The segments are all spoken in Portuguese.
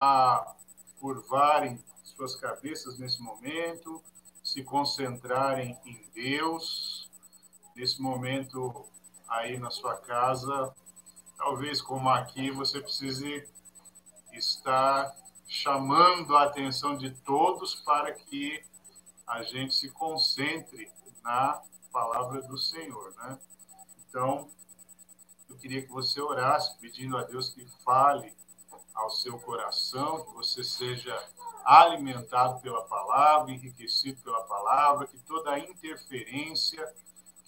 a curvarem suas cabeças nesse momento, se concentrarem em Deus. Nesse momento, aí na sua casa, talvez como aqui, você precise estar chamando a atenção de todos para que a gente se concentre na palavra do Senhor, né? Então, eu queria que você orasse, pedindo a Deus que fale ao seu coração, que você seja alimentado pela palavra, enriquecido pela palavra, que toda a interferência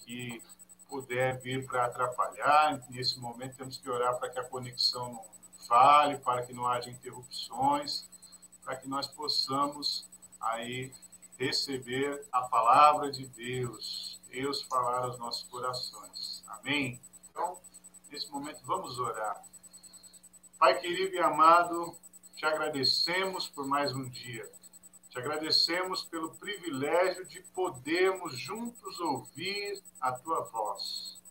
que puder vir para atrapalhar, nesse momento temos que orar para que a conexão não falhe, para que não haja interrupções, para que nós possamos aí receber a palavra de Deus, Deus falar aos nossos corações. Amém? Então, nesse momento, vamos orar. Pai querido e amado, te agradecemos por mais um dia. Te agradecemos pelo privilégio de podermos juntos ouvir a tua voz.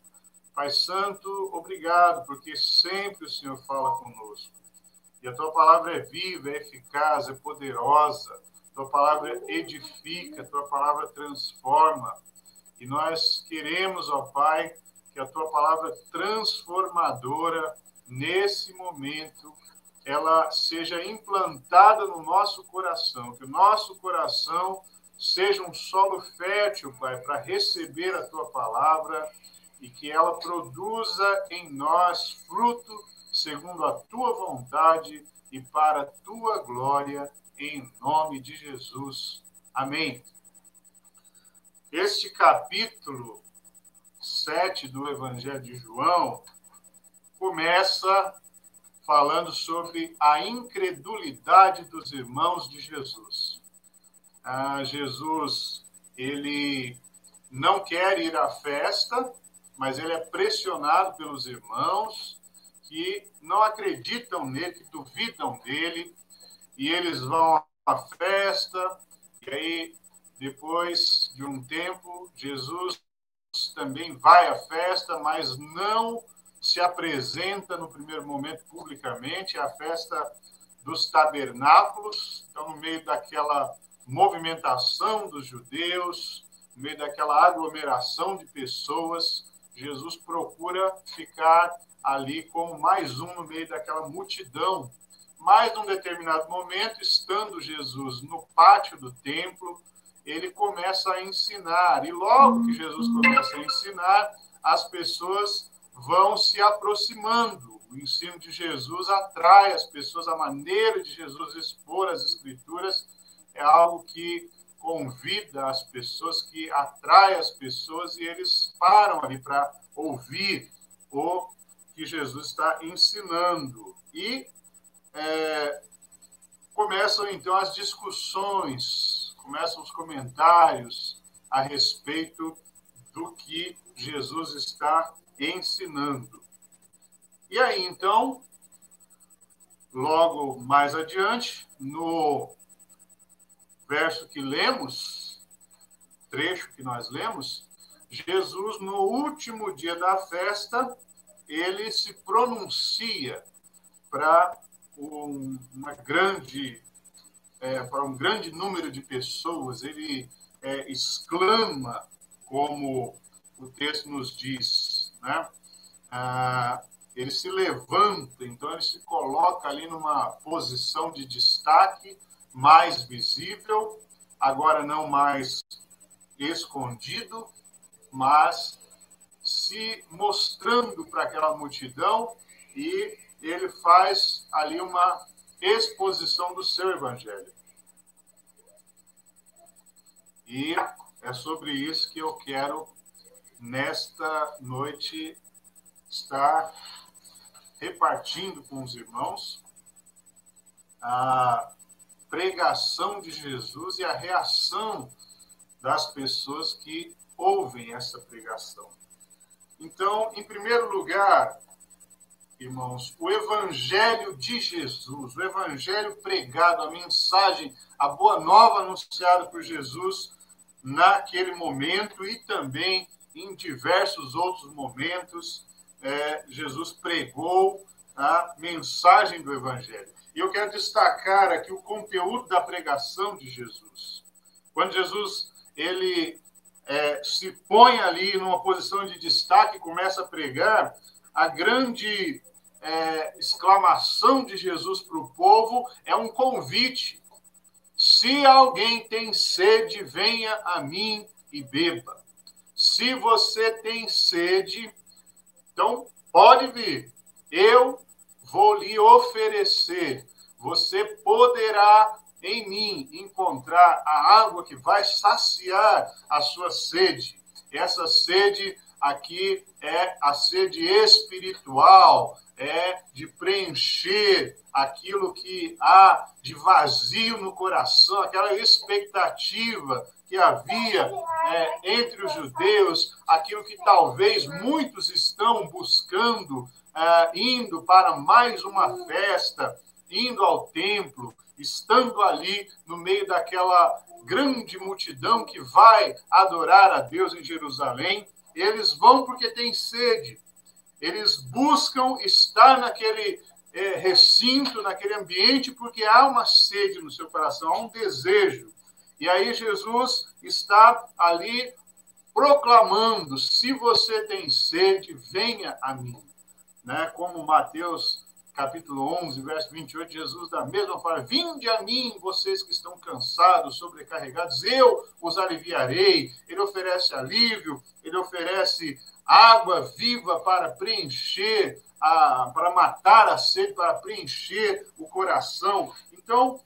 Pai Santo, obrigado, porque sempre o Senhor fala conosco. E a tua palavra é viva, é eficaz, é poderosa. A tua palavra edifica, a tua palavra transforma. E nós queremos, ó Pai, que a tua palavra transformadora, nesse momento, ela seja implantada no nosso coração, que o nosso coração seja um solo fértil, Pai, para receber a tua palavra e que ela produza em nós fruto segundo a tua vontade e para a tua glória, em nome de Jesus. Amém. Este capítulo 7 do Evangelho de João começa falando sobre a incredulidade dos irmãos de Jesus. Jesus, ele não quer ir à festa, mas ele é pressionado pelos irmãos que não acreditam nele, que duvidam dele, e eles vão à festa, e aí, depois de um tempo, Jesus também vai à festa, mas não se apresenta no primeiro momento publicamente, é a festa dos tabernáculos, então no meio daquela movimentação dos judeus, no meio daquela aglomeração de pessoas, Jesus procura ficar ali como mais um no meio daquela multidão. Mas, num determinado momento, estando Jesus no pátio do templo, ele começa a ensinar. E logo que Jesus começa a ensinar, as pessoas vão se aproximando. O ensino de Jesus atrai as pessoas, a maneira de Jesus expor as Escrituras é algo que convida as pessoas, que atrai as pessoas, e eles param ali para ouvir o que Jesus está ensinando. E começam, então, as discussões, começam os comentários a respeito do que Jesus está ensinando. E aí, então, logo mais adiante, no verso que lemos, trecho que nós lemos, Jesus, no último dia da festa, ele se pronuncia para para um grande número de pessoas, ele exclama, como o texto nos diz, né? Ele se levanta, então ele se coloca ali numa posição de destaque mais visível, agora não mais escondido, mas se mostrando para aquela multidão, e ele faz ali uma exposição do seu evangelho. E é sobre isso que eu quero, nesta noite, estar repartindo com os irmãos a pregação de Jesus e a reação das pessoas que ouvem essa pregação. Então, em primeiro lugar, irmãos, o evangelho de Jesus, o evangelho pregado, a mensagem, a boa nova anunciada por Jesus naquele momento e também em diversos outros momentos, Jesus pregou a mensagem do Evangelho. E eu quero destacar aqui o conteúdo da pregação de Jesus. Quando Jesus ele se põe ali numa posição de destaque e começa a pregar, a grande exclamação de Jesus para o povo é um convite. Se alguém tem sede, venha a mim e beba. Se você tem sede, então pode vir. Eu vou lhe oferecer. Você poderá em mim encontrar a água que vai saciar a sua sede. Essa sede aqui é a sede espiritual, é de preencher aquilo que há de vazio no coração, aquela expectativa que havia entre os judeus, aquilo que talvez muitos estão buscando, indo para mais uma festa, indo ao templo, estando ali no meio daquela grande multidão que vai adorar a Deus em Jerusalém. Eles vão porque têm sede. Eles buscam estar naquele recinto, naquele ambiente, porque há uma sede no seu coração, há um desejo. E aí Jesus está ali proclamando: se você tem sede, venha a mim. Né? Como Mateus capítulo 11, verso 28, Jesus da mesma forma: vinde a mim, vocês que estão cansados, sobrecarregados, eu os aliviarei. Ele oferece alívio, ele oferece água viva para preencher, para matar a sede, para preencher o coração. Então,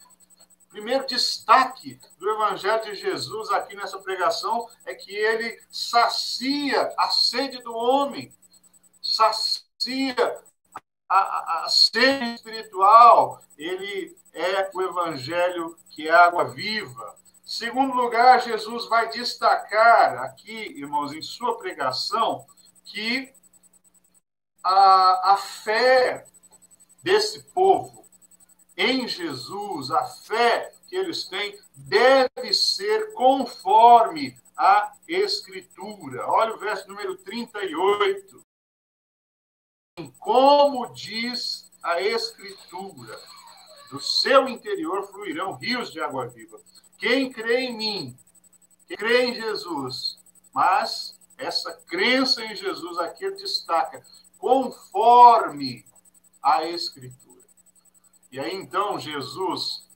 primeiro destaque do Evangelho de Jesus aqui nessa pregação é que ele sacia a sede do homem, sacia a sede espiritual. Ele é o Evangelho que é água viva. Segundo lugar, Jesus vai destacar aqui, irmãos, em sua pregação, que a fé desse povo em Jesus, a fé que eles têm, deve ser conforme a Escritura. Olha o verso número 38. Como diz a Escritura, do seu interior fluirão rios de água viva. Quem crê em mim, quem crê em Jesus, mas essa crença em Jesus aqui destaca, conforme a Escritura. E aí, então, Jesus,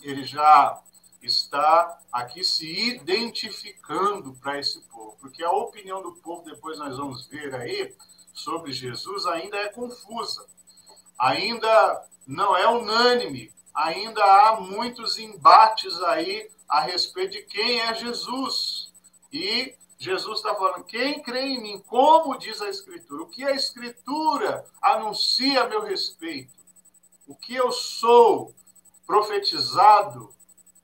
ele já está aqui se identificando para esse povo, porque a opinião do povo, depois nós vamos ver aí, sobre Jesus ainda é confusa, ainda não é unânime, ainda há muitos embates aí a respeito de quem é Jesus. E Jesus está falando: quem crê em mim, como diz a Escritura, o que a Escritura anuncia a meu respeito, o que eu sou profetizado,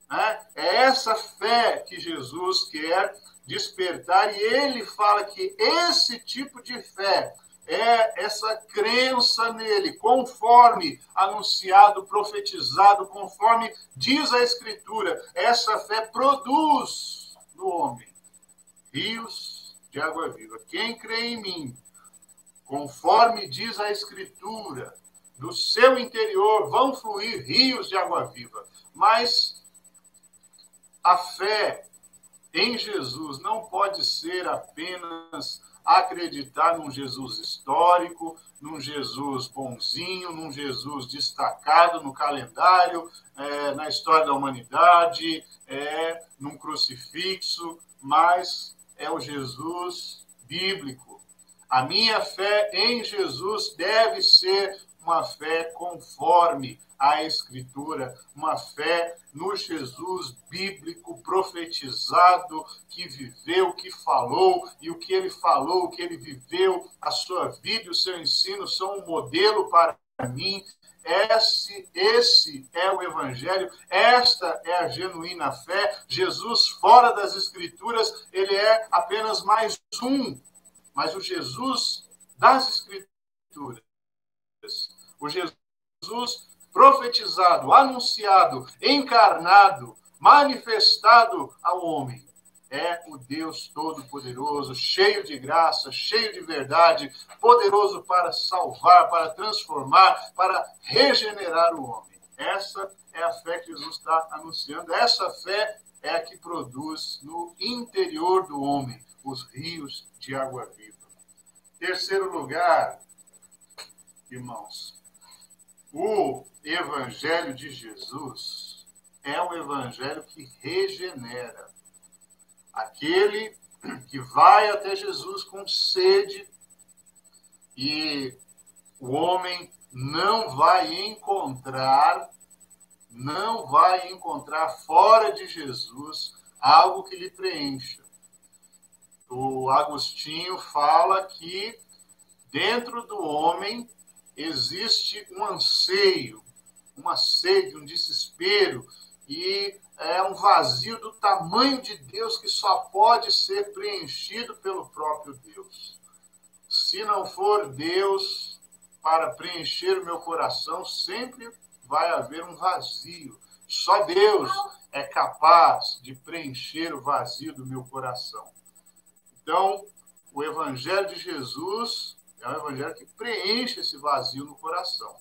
né? É essa fé que Jesus quer despertar, e ele fala que esse tipo de fé é essa crença nele, conforme anunciado, profetizado, conforme diz a Escritura. Essa fé produz no homem rios de água viva. Quem crê em mim, conforme diz a Escritura, do seu interior vão fluir rios de água viva. Mas a fé em Jesus não pode ser apenas acreditar num Jesus histórico, num Jesus bonzinho, num Jesus destacado no calendário, na história da humanidade, num crucifixo, mas é o Jesus bíblico. A minha fé em Jesus deve ser uma fé conforme a Escritura, uma fé no Jesus bíblico profetizado, que viveu, que falou, e o que ele falou, o que ele viveu, a sua vida e o seu ensino são um modelo para mim. Esse é o Evangelho, esta é a genuína fé. Jesus, fora das Escrituras, ele é apenas mais um, mas o Jesus das Escrituras, o Jesus profetizado, anunciado, encarnado, manifestado ao homem, é o Deus Todo-Poderoso, cheio de graça, cheio de verdade, poderoso para salvar, para transformar, para regenerar o homem. Essa é a fé que Jesus está anunciando. Essa fé é a que produz no interior do homem os rios de água viva. Terceiro lugar, irmãos, o Evangelho de Jesus é um evangelho que regenera. Aquele que vai até Jesus com sede e o homem não vai encontrar fora de Jesus algo que lhe preencha. O Agostinho fala que dentro do homem existe um anseio, uma sede, um desespero, e é um vazio do tamanho de Deus que só pode ser preenchido pelo próprio Deus. Se não for Deus para preencher o meu coração, sempre vai haver um vazio. Só Deus é capaz de preencher o vazio do meu coração. Então, o Evangelho de Jesus é um evangelho que preenche esse vazio no coração.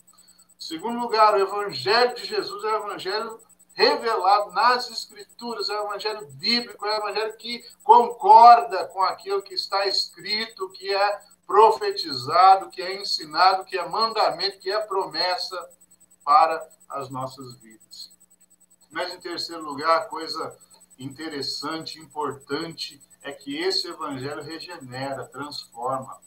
Em segundo lugar, o Evangelho de Jesus é o Evangelho revelado nas Escrituras, é o Evangelho bíblico, é o Evangelho que concorda com aquilo que está escrito, que é profetizado, que é ensinado, que é mandamento, que é promessa para as nossas vidas. Mas, em terceiro lugar, coisa interessante, importante, é que esse Evangelho regenera, transforma.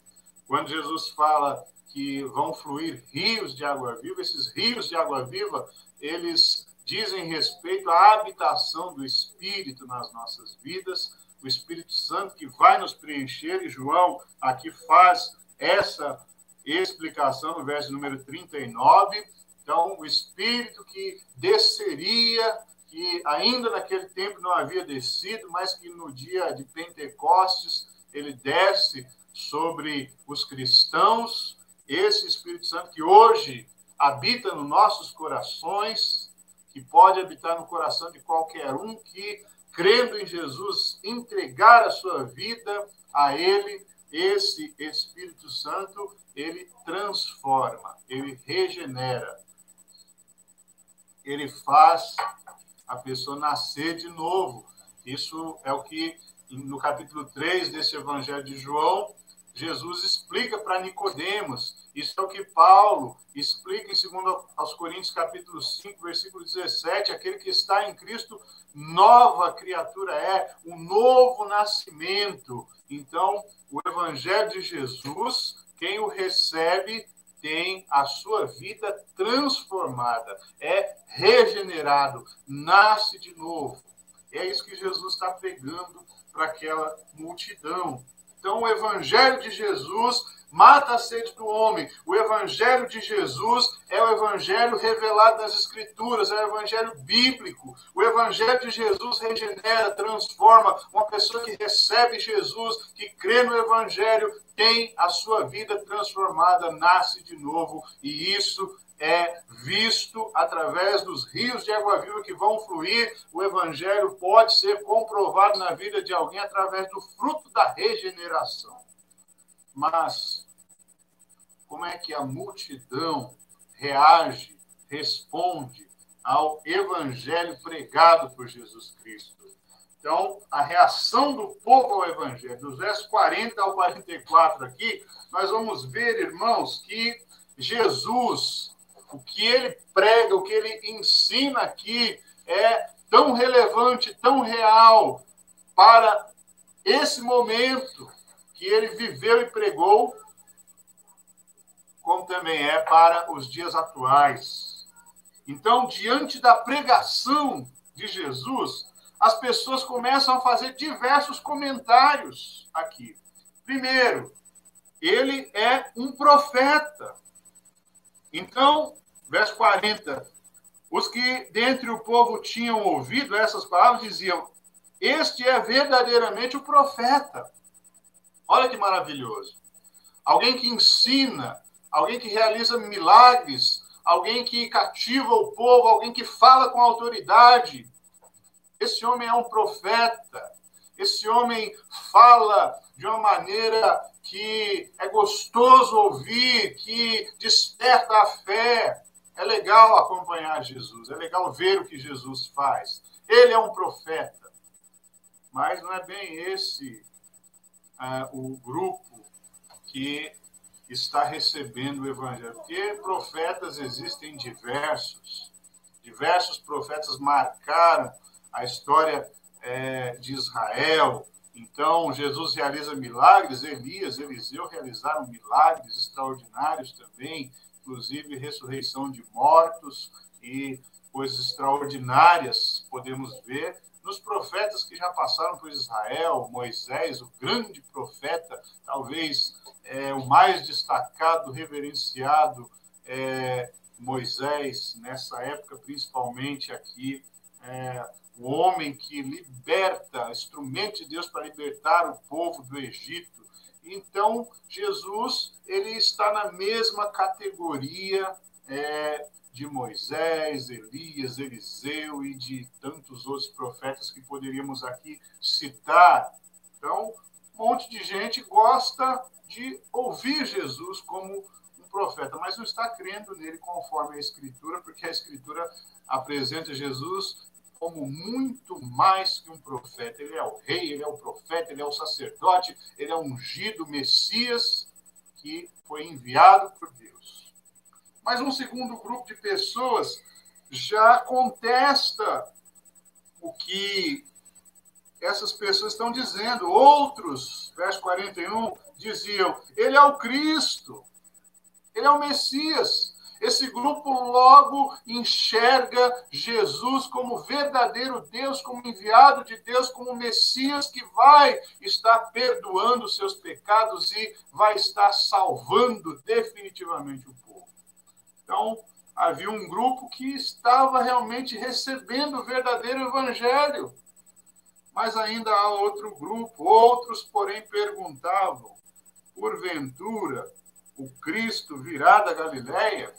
Quando Jesus fala que vão fluir rios de água viva, esses rios de água viva, eles dizem respeito à habitação do Espírito nas nossas vidas, o Espírito Santo que vai nos preencher, e João aqui faz essa explicação no verso número 39. Então, o Espírito que desceria, que ainda naquele tempo não havia descido, mas que no dia de Pentecostes ele desce sobre os cristãos, esse Espírito Santo que hoje habita nos nossos corações, que pode habitar no coração de qualquer um que, crendo em Jesus, entregar a sua vida a Ele, esse Espírito Santo, ele transforma, ele regenera, ele faz a pessoa nascer de novo. Isso é o que, no capítulo 3 desse Evangelho de João, Jesus explica para Nicodemos. Isso é o que Paulo explica em 2 Coríntios, capítulo 5, versículo 17, aquele que está em Cristo, nova criatura é, um novo nascimento. Então, o Evangelho de Jesus, quem o recebe, tem a sua vida transformada, é regenerado, nasce de novo. É isso que Jesus está pregando para aquela multidão. Então, o Evangelho de Jesus mata a sede do homem. O Evangelho de Jesus é o Evangelho revelado nas Escrituras, é o Evangelho bíblico. O Evangelho de Jesus regenera, transforma. Uma pessoa que recebe Jesus, que crê no Evangelho, tem a sua vida transformada, nasce de novo. E isso é visto através dos rios de água viva que vão fluir. O Evangelho pode ser comprovado na vida de alguém através do fruto da regeneração. Mas como é que a multidão reage, responde ao Evangelho pregado por Jesus Cristo? Então, a reação do povo ao Evangelho, dos versos 40 ao 44 aqui, nós vamos ver, irmãos, que Jesus, o que ele prega, o que ele ensina aqui é tão relevante, tão real para esse momento que ele viveu e pregou, como também é para os dias atuais. Então, diante da pregação de Jesus, as pessoas começam a fazer diversos comentários aqui. Primeiro, ele é um profeta. Então, verso 40, os que dentre o povo tinham ouvido essas palavras diziam: este é verdadeiramente o profeta. Olha que maravilhoso. Alguém que ensina, alguém que realiza milagres, alguém que cativa o povo, alguém que fala com autoridade. Esse homem é um profeta. Esse homem fala de uma maneira que é gostoso ouvir, que desperta a fé. É legal acompanhar Jesus, é legal ver o que Jesus faz. Ele é um profeta, mas não é bem esse o grupo que está recebendo o evangelho. Porque profetas existem diversos. Diversos profetas marcaram a história de Israel. Então, Jesus realiza milagres, Elias, Eliseu realizaram milagres extraordinários também, inclusive ressurreição de mortos e coisas extraordinárias podemos ver nos profetas que já passaram por Israel. Moisés, o grande profeta, talvez o mais destacado, reverenciado Moisés, nessa época, principalmente aqui, o homem que liberta, instrumento de Deus para libertar o povo do Egito. Então, Jesus, ele está na mesma categoria de Moisés, Elias, Eliseu e de tantos outros profetas que poderíamos aqui citar. Então, um monte de gente gosta de ouvir Jesus como um profeta, mas não está crendo nele conforme a Escritura, porque a Escritura apresenta Jesus como muito mais que um profeta. Ele é o rei, ele é o profeta, ele é o sacerdote, ele é o ungido Messias que foi enviado por Deus. Mas um segundo grupo de pessoas já contesta o que essas pessoas estão dizendo. Outros, verso 41, diziam, ele é o Cristo, ele é o Messias. Esse grupo logo enxerga Jesus como verdadeiro Deus, como enviado de Deus, como Messias que vai estar perdoando os seus pecados e vai estar salvando definitivamente o povo. Então, havia um grupo que estava realmente recebendo o verdadeiro evangelho. Mas ainda há outro grupo, outros, porém, perguntavam, porventura, o Cristo virá da Galileia?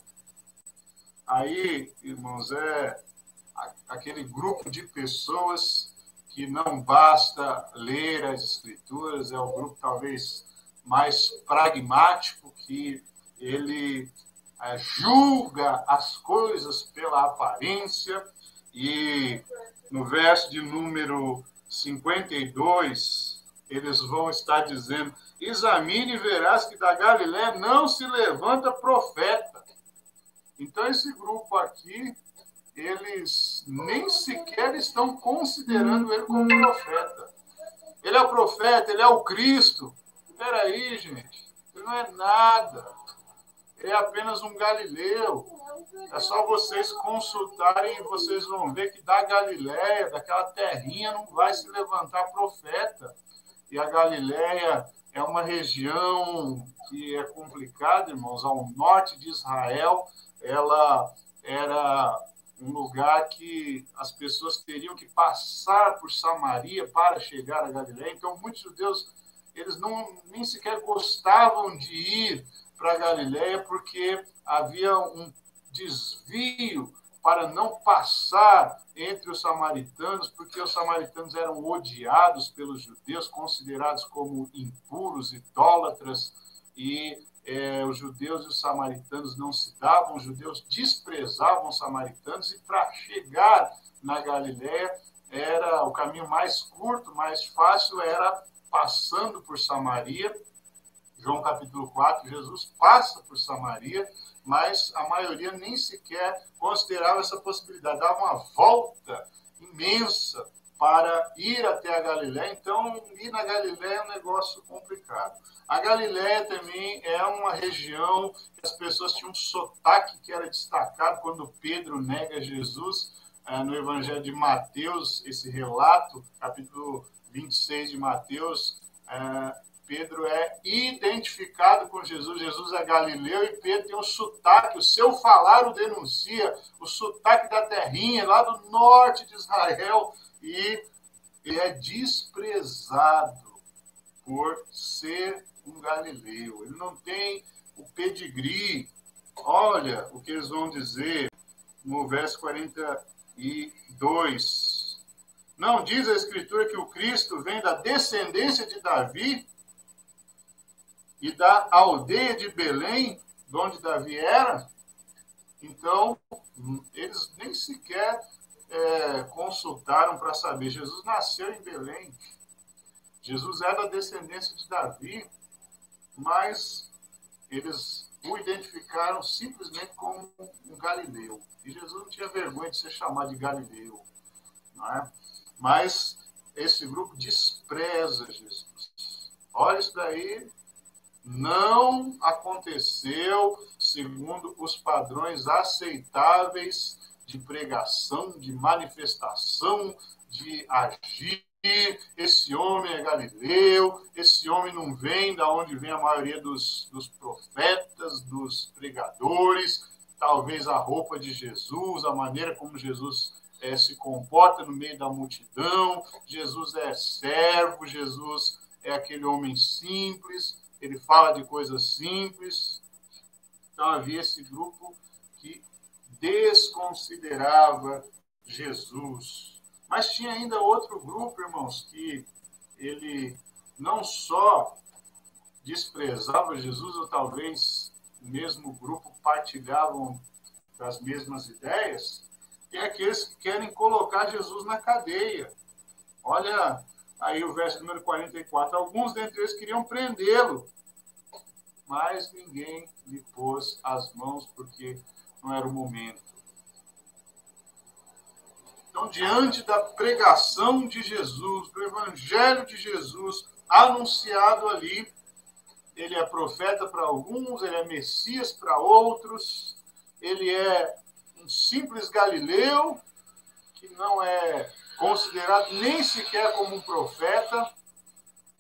Aí, irmãos, é aquele grupo de pessoas que não basta ler as Escrituras, é o grupo talvez mais pragmático, que ele julga as coisas pela aparência, e no verso de número 52, eles vão estar dizendo, examine e verás que da Galileia não se levanta profeta. Então, esse grupo aqui, eles nem sequer estão considerando ele como profeta. Ele é o profeta, ele é o Cristo. Espera aí, gente. Ele não é nada. Ele é apenas um galileu. É só vocês consultarem e vocês vão ver que da Galileia, daquela terrinha, não vai se levantar profeta. E a Galileia é uma região que é complicada, irmãos. Ao norte de Israel, ela era um lugar que as pessoas teriam que passar por Samaria para chegar à Galileia. Então, muitos judeus, eles nem sequer gostavam de ir para a Galileia, porque havia um desvio para não passar entre os samaritanos, porque os samaritanos eram odiados pelos judeus, considerados como impuros, idólatras, e os judeus e os samaritanos não se davam, os judeus desprezavam os samaritanos, e para chegar na Galileia, era o caminho mais curto, mais fácil, era passando por Samaria. João capítulo 4, Jesus passa por Samaria, mas a maioria nem sequer considerava essa possibilidade, dava uma volta imensa para ir até a Galileia. Então, ir na Galileia é um negócio complicado. A Galileia também é uma região que as pessoas tinham um sotaque que era destacado quando Pedro nega Jesus. No Evangelho de Mateus, esse relato, capítulo 26 de Mateus, Pedro é identificado com Jesus. Jesus é galileu e Pedro tem um sotaque, o seu falar o denuncia, o sotaque da terrinha, lá do norte de Israel, e ele é desprezado por ser um galileu. Ele não tem o pedigree. Olha o que eles vão dizer no verso 42. Não diz a Escritura que o Cristo vem da descendência de Davi e da aldeia de Belém, de onde Davi era? Então, eles nem sequer consultaram para saber. Jesus nasceu em Belém. Jesus é da descendência de Davi, mas eles o identificaram simplesmente como um galileu. E Jesus não tinha vergonha de ser chamado de galileu. Não é? Mas esse grupo despreza Jesus. Olha, isso daí não aconteceu segundo os padrões aceitáveis de pregação, de manifestação, de agir. Esse homem é galileu, esse homem não vem da onde vem a maioria dos profetas, dos pregadores, talvez a roupa de Jesus, a maneira como Jesus se comporta no meio da multidão. Jesus é servo, Jesus é aquele homem simples, ele fala de coisas simples. Então havia esse grupo que desconsiderava Jesus. Mas tinha ainda outro grupo, irmãos, que ele não só desprezava Jesus, ou talvez o mesmo grupo partilhavam das mesmas ideias, tem aqueles que querem colocar Jesus na cadeia. Olha aí o verso número 44. Alguns dentre eles queriam prendê-lo, mas ninguém lhe pôs as mãos, porque não era o momento. Então, diante da pregação de Jesus, do evangelho de Jesus, anunciado ali, ele é profeta para alguns, ele é Messias para outros, ele é um simples galileu, que não é considerado nem sequer como um profeta,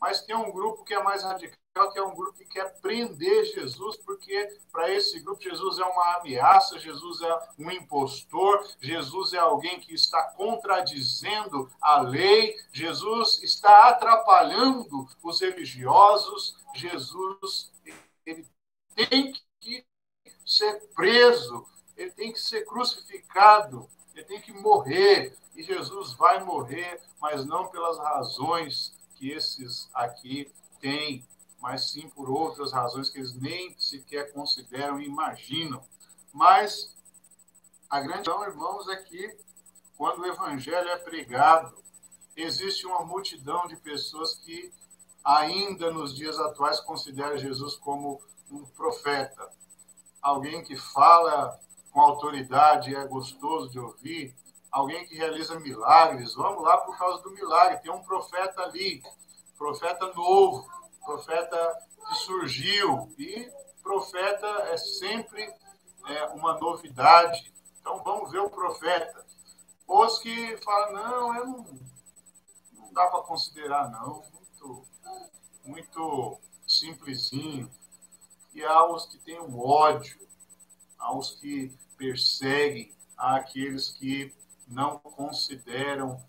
mas tem um grupo que é mais radical, que é um grupo que quer prender Jesus, porque para esse grupo Jesus é uma ameaça, Jesus é um impostor, Jesus é alguém que está contradizendo a lei, Jesus está atrapalhando os religiosos, Jesus ele tem que ser preso, ele tem que ser crucificado, ele tem que morrer, e Jesus vai morrer, mas não pelas razões que esses aqui têm, mas sim por outras razões que eles nem sequer consideram e imaginam. Mas a grande questão, irmãos, é que quando o evangelho é pregado, existe uma multidão de pessoas que ainda nos dias atuais consideram Jesus como um profeta, alguém que fala com autoridade, é gostoso de ouvir, alguém que realiza milagres. Vamos lá por causa do milagre. Tem um profeta ali, profeta novo, profeta que surgiu. E profeta é sempre uma novidade. Então vamos ver o profeta. Os que falam, não, eu não dá para considerar, não. Muito simplesinho. E há os que têm um ódio, aos que perseguem, àqueles que não consideram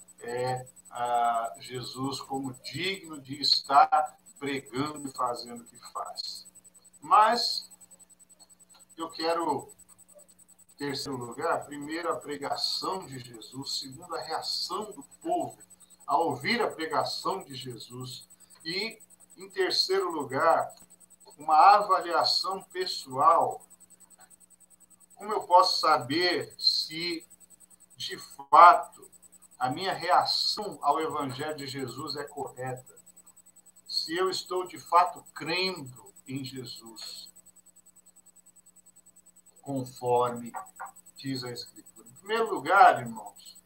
Jesus como digno de estar pregando e fazendo o que faz. Mas eu quero, em terceiro lugar, primeiro a pregação de Jesus, segundo a reação do povo a ouvir a pregação de Jesus e, em terceiro lugar, uma avaliação pessoal. Como eu posso saber se, de fato, a minha reação ao Evangelho de Jesus é correta? Se eu estou, de fato, crendo em Jesus, conforme diz a Escritura. Em primeiro lugar, irmãos,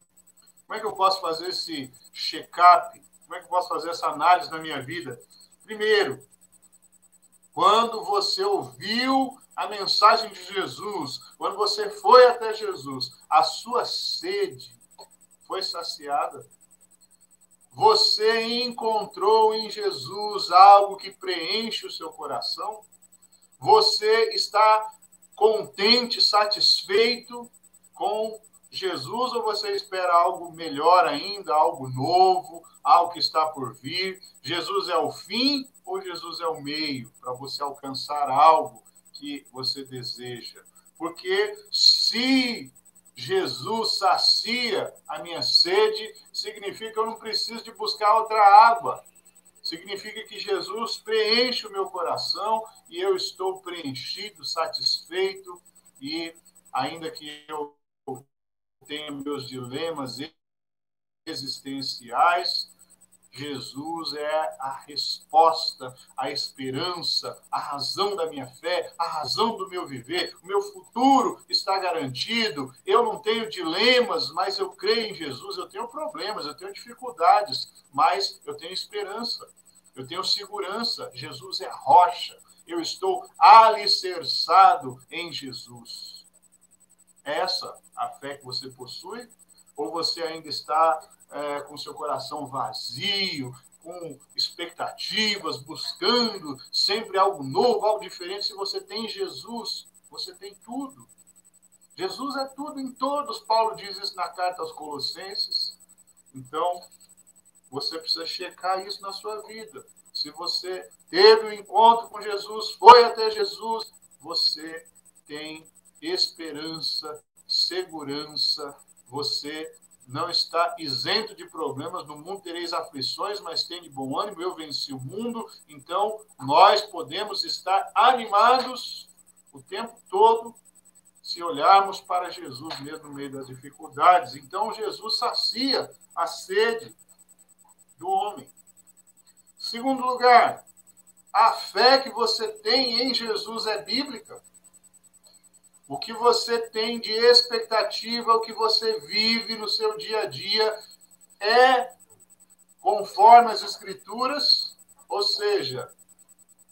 como é que eu posso fazer esse check-up? Como é que eu posso fazer essa análise na minha vida? Primeiro, quando você ouviu a mensagem de Jesus, quando você foi até Jesus, a sua sede foi saciada. Você encontrou em Jesus algo que preenche o seu coração? Você está contente, satisfeito com Jesus, ou você espera algo melhor ainda, algo novo, algo que está por vir? Jesus é o fim ou Jesus é o meio para você alcançar algo que você deseja? Porque se Jesus sacia a minha sede, significa que eu não preciso de buscar outra água. Significa que Jesus preenche o meu coração e eu estou preenchido, satisfeito, e ainda que eu tenha meus dilemas existenciais, Jesus é a resposta, a esperança, a razão da minha fé, a razão do meu viver. O meu futuro está garantido. Eu não tenho dilemas, mas eu creio em Jesus. Eu tenho problemas, eu tenho dificuldades, mas eu tenho esperança. Eu tenho segurança. Jesus é a rocha. Eu estou alicerçado em Jesus. Essa a fé que você possui? Ou você ainda está com seu coração vazio, com expectativas, buscando sempre algo novo, algo diferente? Se você tem Jesus, você tem tudo. Jesus é tudo em todos. Paulo diz isso na carta aos Colossenses. Então, você precisa checar isso na sua vida. Se você teve um encontro com Jesus, foi até Jesus, você tem esperança, segurança, você não está isento de problemas. No mundo tereis aflições, mas tem de bom ânimo, eu venci o mundo. Então, nós podemos estar animados o tempo todo se olharmos para Jesus mesmo no meio das dificuldades. Então, Jesus sacia a sede do homem. Segundo lugar, a fé que você tem em Jesus é bíblica. O que você tem de expectativa, o que você vive no seu dia a dia é conforme as Escrituras, ou seja,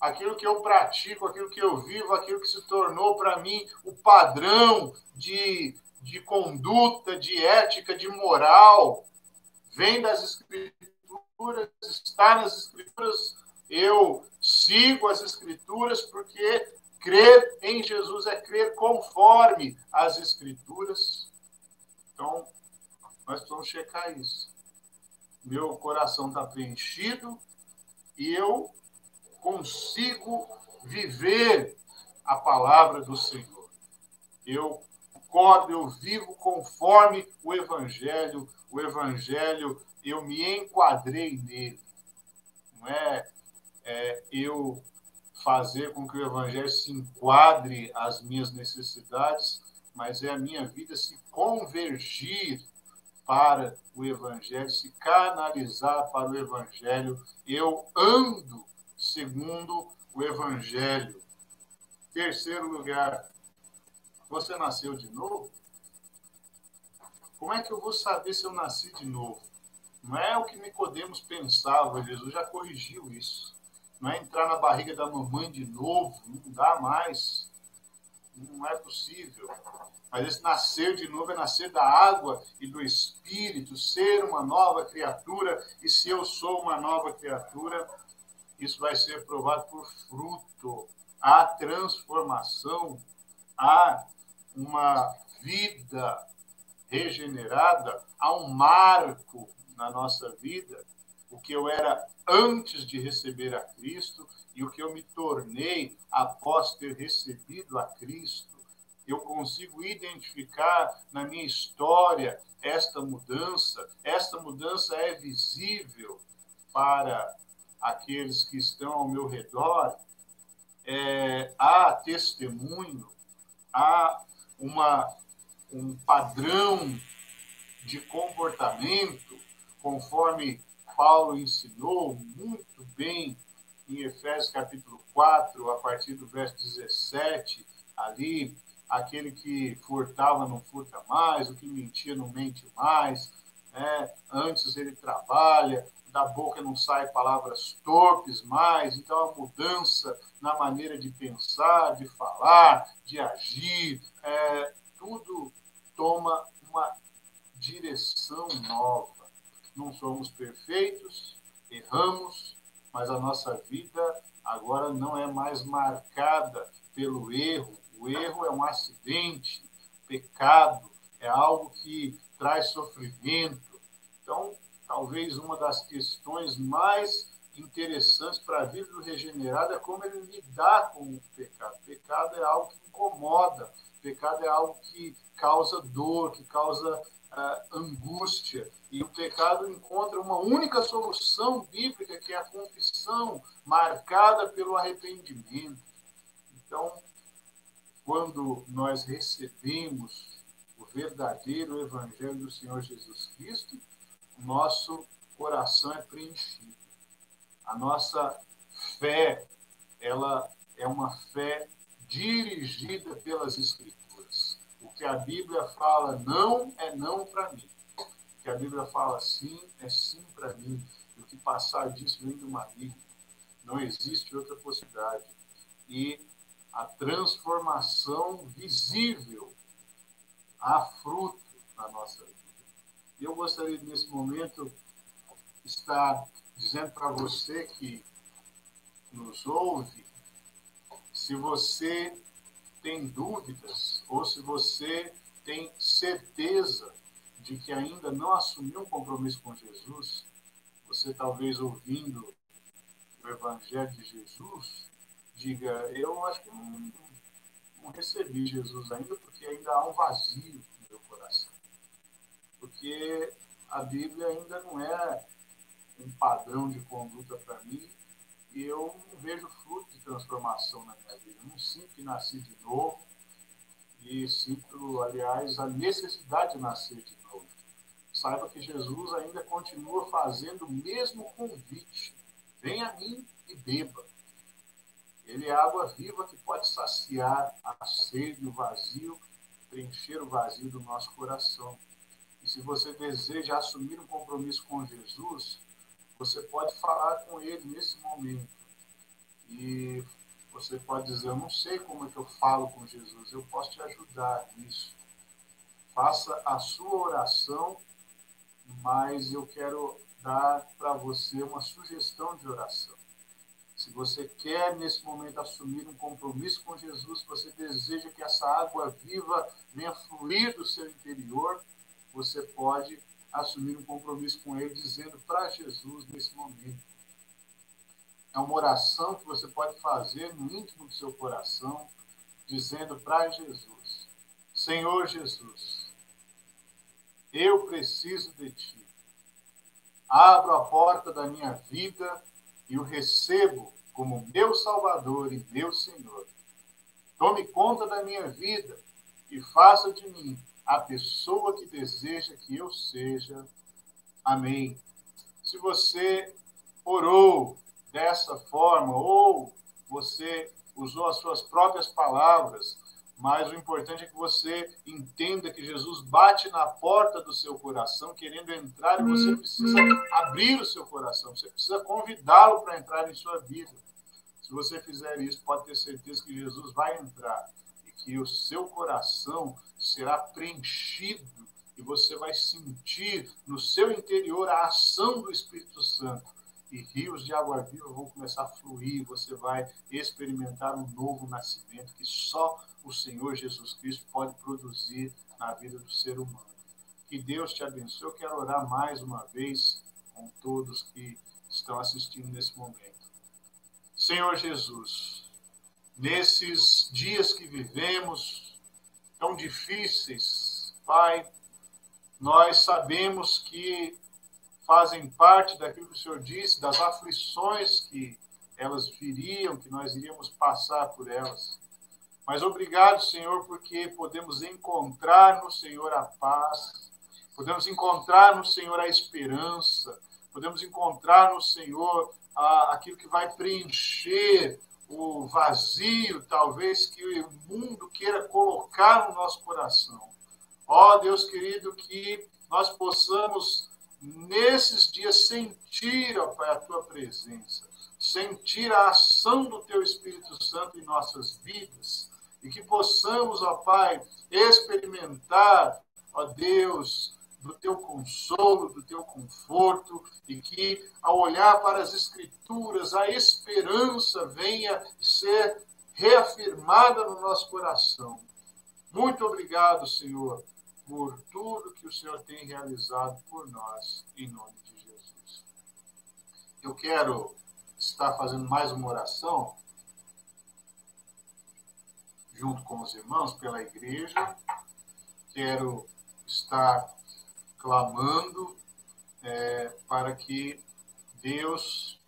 aquilo que eu pratico, aquilo que eu vivo, aquilo que se tornou para mim o padrão de conduta, de ética, de moral, vem das Escrituras, está nas Escrituras. Eu sigo as Escrituras porque crer em Jesus é crer conforme as Escrituras. Então, nós precisamos checar isso. Meu coração está preenchido e eu consigo viver a palavra do Senhor. Eu vivo conforme o Evangelho. O Evangelho, eu me enquadrei nele. Não é eu fazer com que o Evangelho se enquadre às minhas necessidades, mas é a minha vida se convergir para o Evangelho, se canalizar para o Evangelho. Eu ando segundo o Evangelho. Terceiro lugar, você nasceu de novo? Como é que eu vou saber se eu nasci de novo? Não é o que Nicodemos pensava, Jesus já corrigiu isso. Não é entrar na barriga da mamãe de novo, não dá mais. Não é possível. Mas esse nascer de novo é nascer da água e do Espírito, ser uma nova criatura. E se eu sou uma nova criatura, isso vai ser provado por fruto. Há transformação, há uma vida regenerada, há um marco na nossa vida, o que eu era antes de receber a Cristo e o que eu me tornei após ter recebido a Cristo. Eu consigo identificar na minha história esta mudança. Esta mudança é visível para aqueles que estão ao meu redor. Há testemunho, há um padrão de comportamento, conforme Paulo ensinou muito bem em Efésios capítulo 4, a partir do verso 17, ali, aquele que furtava não furta mais, o que mentia não mente mais, né? Antes ele trabalha, da boca não saem palavras torpes mais. Então a mudança na maneira de pensar, de falar, de agir, tudo toma uma direção nova. Não somos perfeitos, erramos, mas a nossa vida agora não é mais marcada pelo erro. O erro é um acidente, pecado, é algo que traz sofrimento. Então, talvez uma das questões mais interessantes para a vida do regenerado é como ele lidar com o pecado. O pecado é algo que incomoda, Pecado é algo que causa dor, que causa angústia. E o pecado encontra uma única solução bíblica, que é a confissão, marcada pelo arrependimento. Então, quando nós recebemos o verdadeiro Evangelho do Senhor Jesus Cristo, o nosso coração é preenchido. A nossa fé, ela é uma fé dirigida pelas Escrituras. O que a Bíblia fala não é não para mim. O que a Bíblia fala sim é sim para mim. E o que passar disso vem do maligno. Não existe outra possibilidade. E a transformação visível há fruto na nossa vida. E eu gostaria, nesse momento, estar dizendo para você que nos ouve, se você tem dúvidas ou se você tem certeza de que ainda não assumiu um compromisso com Jesus, você talvez ouvindo o Evangelho de Jesus, diga, eu acho que não recebi Jesus ainda, porque ainda há um vazio no meu coração. Porque a Bíblia ainda não é um padrão de conduta para mim, e eu não vejo fruto de transformação na minha vida. Eu não sinto que nasci de novo, e sinto, aliás, a necessidade de nascer de novo. Saiba que Jesus ainda continua fazendo o mesmo convite. Venha a mim e beba. Ele é a água viva que pode saciar a sede, o vazio, preencher o vazio do nosso coração. E se você deseja assumir um compromisso com Jesus, você pode falar com ele nesse momento. E você pode dizer, eu não sei como é que eu falo com Jesus, eu posso te ajudar nisso. Faça a sua oração, mas eu quero dar para você uma sugestão de oração. Se você quer, nesse momento, assumir um compromisso com Jesus, você deseja que essa água viva venha fluir do seu interior, você pode assumir um compromisso com ele, dizendo para Jesus nesse momento. É uma oração que você pode fazer no íntimo do seu coração, dizendo para Jesus, Senhor Jesus, eu preciso de ti. Abro a porta da minha vida e o recebo como meu Salvador e meu Senhor. Tome conta da minha vida e faça de mim a pessoa que deseja que eu seja. Amém. Se você orou dessa forma ou você usou as suas próprias palavras, mas o importante é que você entenda que Jesus bate na porta do seu coração querendo entrar e você precisa abrir o seu coração, você precisa convidá-lo para entrar em sua vida. Se você fizer isso, pode ter certeza que Jesus vai entrar e que o seu coração será preenchido e você vai sentir no seu interior a ação do Espírito Santo. E rios de água viva vão começar a fluir, você vai experimentar um novo nascimento que só o Senhor Jesus Cristo pode produzir na vida do ser humano. Que Deus te abençoe. Eu quero orar mais uma vez com todos que estão assistindo nesse momento. Senhor Jesus, nesses dias que vivemos, tão difíceis, Pai, nós sabemos que fazem parte daquilo que o Senhor disse, das aflições que elas viriam, que nós iríamos passar por elas. Mas obrigado, Senhor, porque podemos encontrar no Senhor a paz, podemos encontrar no Senhor a esperança, podemos encontrar no Senhor aquilo que vai preencher o vazio, talvez, que o mundo queira colocar no nosso coração. Ó Deus querido, que nós possamos, nesses dias, sentir, ó Pai, a Tua presença, sentir a ação do Teu Espírito Santo em nossas vidas, e que possamos, ó Pai, experimentar, ó Deus, do Teu consolo, do Teu conforto, e que, ao olhar para as Escrituras, a esperança venha ser reafirmada no nosso coração. Muito obrigado, Senhor, por tudo que o Senhor tem realizado por nós, em nome de Jesus. Eu quero estar fazendo mais uma oração, junto com os irmãos, pela igreja. Quero estar clamando para que Deus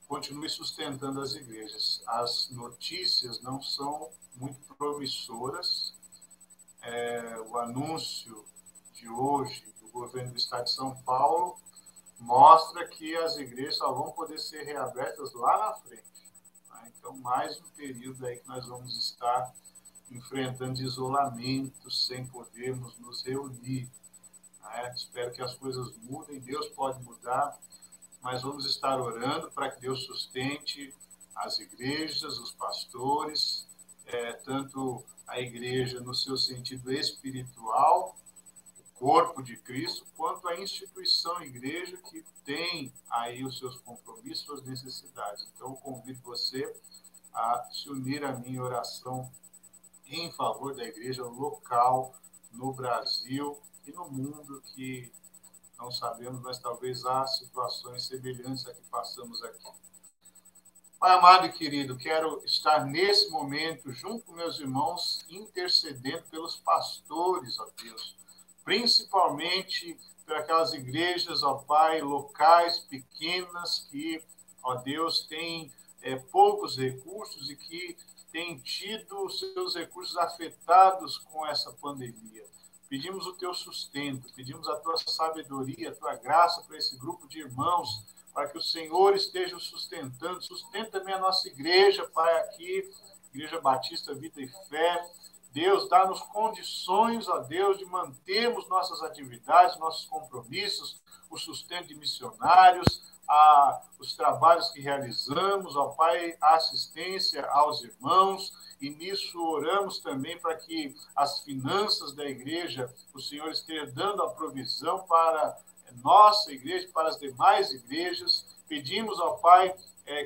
continue sustentando as igrejas. As notícias não são muito promissoras. O anúncio de hoje do governo do Estado de São Paulo mostra que as igrejas só vão poder ser reabertas lá na frente. Então, mais um período aí que nós vamos estar enfrentando isolamento, sem podermos nos reunir. Espero que as coisas mudem, Deus pode mudar, mas vamos estar orando para que Deus sustente as igrejas, os pastores, tanto a igreja no seu sentido espiritual, o corpo de Cristo, quanto a instituição igreja que tem aí os seus compromissos, suas necessidades. Então, eu convido você a se unir à minha oração em favor da igreja local no Brasil e no mundo, que não sabemos, mas talvez há situações semelhantes a que passamos aqui. Pai amado e querido, quero estar nesse momento junto com meus irmãos, intercedendo pelos pastores, ó Deus, principalmente por aquelas igrejas, ó Pai, locais, pequenas, que, ó Deus, têm poucos recursos e que têm tido os seus recursos afetados com essa pandemia. Pedimos o teu sustento, pedimos a tua sabedoria, a tua graça para esse grupo de irmãos, para que o Senhor esteja sustentando. Sustenta também a nossa igreja, Pai, aqui, Igreja Batista Vida e Fé. Deus, dá-nos condições, ó Deus, de mantermos nossas atividades, nossos compromissos, o sustento de missionários, os trabalhos que realizamos, ó Pai, a assistência aos irmãos, e nisso oramos também para que as finanças da igreja, o Senhor esteja dando a provisão para nossa igreja, para as demais igrejas. Pedimos ao Pai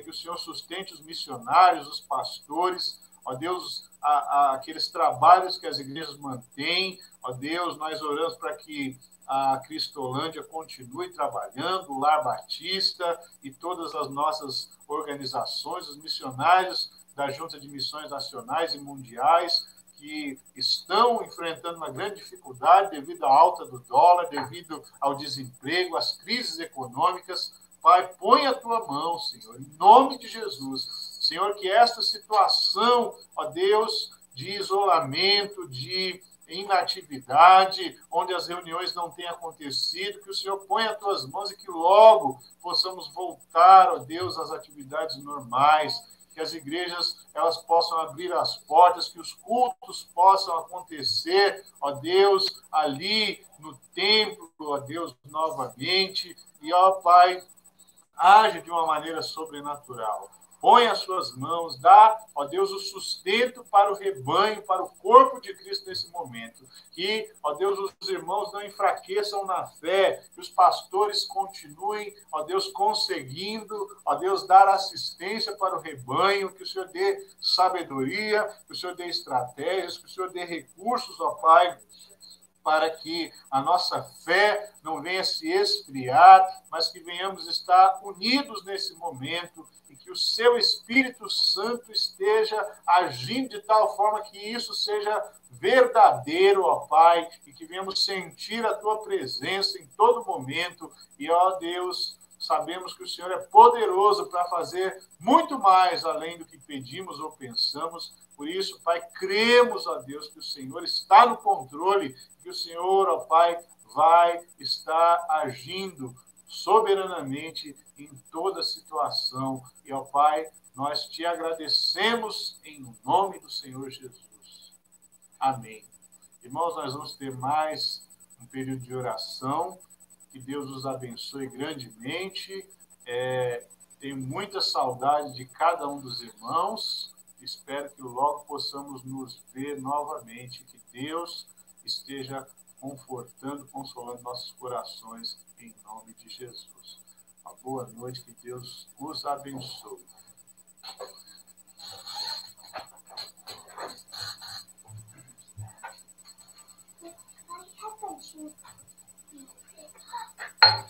que o Senhor sustente os missionários, os pastores, ó Deus, aqueles trabalhos que as igrejas mantêm, ó Deus, nós oramos para que a Cristolândia continue trabalhando, o Lar Batista e todas as nossas organizações, os missionários da Junta de Missões Nacionais e Mundiais, que estão enfrentando uma grande dificuldade devido à alta do dólar, devido ao desemprego, às crises econômicas. Pai, põe a tua mão, Senhor, em nome de Jesus. Senhor, que esta situação, ó Deus, de isolamento, de inatividade, onde as reuniões não têm acontecido, que o Senhor ponha as tuas mãos e que logo possamos voltar, ó Deus, às atividades normais, que as igrejas elas possam abrir as portas, que os cultos possam acontecer, ó Deus, ali no templo, ó Deus, novamente, e ó Pai, age de uma maneira sobrenatural. Põe as suas mãos, dá, ó Deus, o sustento para o rebanho, para o corpo de Cristo nesse momento. Que, ó Deus, os irmãos não enfraqueçam na fé, que os pastores continuem, ó Deus, conseguindo, ó Deus, dar assistência para o rebanho, que o Senhor dê sabedoria, que o Senhor dê estratégias, que o Senhor dê recursos, ó Pai, para que a nossa fé não venha se esfriar, mas que venhamos estar unidos nesse momento e que o seu Espírito Santo esteja agindo de tal forma que isso seja verdadeiro, ó Pai, e que venhamos sentir a tua presença em todo momento. E, ó Deus, sabemos que o Senhor é poderoso para fazer muito mais além do que pedimos ou pensamos. Por isso, Pai, cremos, ó Deus, que o Senhor está no controle, que o Senhor, ó Pai, vai estar agindo soberanamente em toda situação. E, ó Pai, nós te agradecemos em nome do Senhor Jesus. Amém. Irmãos, nós vamos ter mais um período de oração. Que Deus os abençoe grandemente. Tenho muita saudade de cada um dos irmãos. Espero que logo possamos nos ver novamente. Que Deus esteja confortando, consolando nossos corações em nome de Jesus. Uma boa noite, que Deus os abençoe.